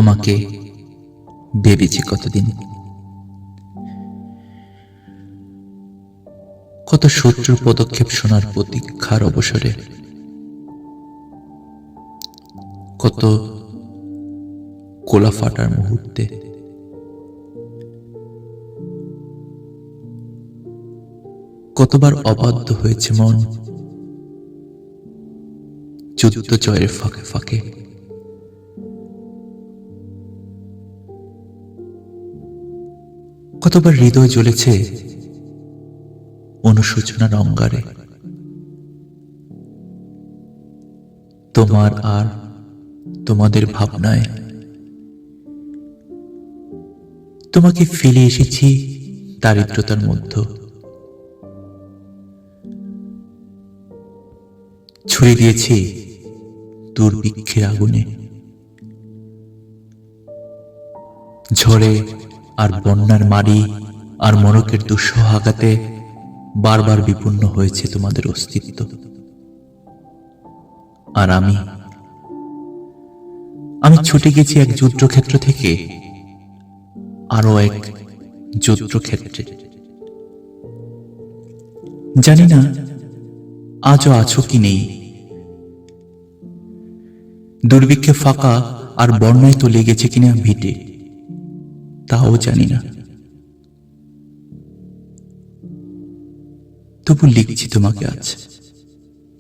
তোমাকে ভেবেছি কতদিন, কত শত্রুর পদক্ষেপ শোনার প্রতীক্ষার অবসরে, কত কোলা ফাটার মুহূর্তে, কতবার অবাধ্য হয়েছে মন যুদ্ধ জয়ের ফাঁকে ফাঁকে। কতবার হৃদয় জ্বলেছে অনুশোচনার অঙ্গারে। তোমার আর তোমাদের ভাবনায় তোমাকে ফেলে এসেছি দারিদ্রতার মধ্যে, ছুড়ে দিয়েছি দুর্ভিক্ষের আগুনে। ঝড়ে আর বন্যার মারি আর মরকের দুঃসহ আঘাতে বারবার বিপন্ন হয়েছে তোমাদের অস্তিত্ব। আর আমি ছুটে গেছি এক যুদ্ধক্ষেত্র থেকে আরো এক যুদ্ধক্ষেত্রে। জানি না আজও আছো কি নেই, দুর্ভিক্ষে ফাঁকা আর বন্যায় তো লেগেছে কিনা ভিটে, তাও জানি না। তবু লিখছি তোমাকে আজ,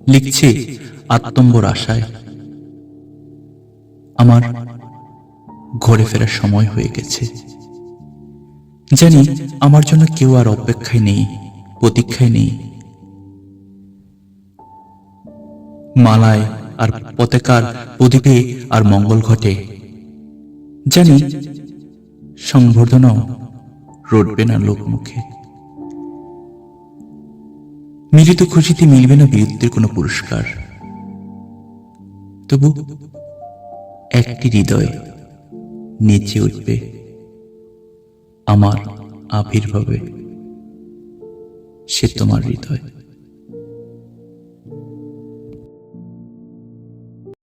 লিখছি আত্মম্বর আশায়। আমার ঘরে ফেরার সময় হয়ে গেছে। জানি আমার জন্য কেউ আর অপেক্ষায় নেই, প্রতীক্ষায় নেই। মালায় আর পতাকার প্রদীপে আর মঙ্গল ঘটে। জানি সংবর্ধনাও রটবে না লোকমুখে। মিলিত খুশিতে মিলবে না বীরত্বের কোনো পুরস্কার। তবু একটি হৃদয় নেচে উঠবে আমার আবির্ভাবে, সে তোমার হৃদয়।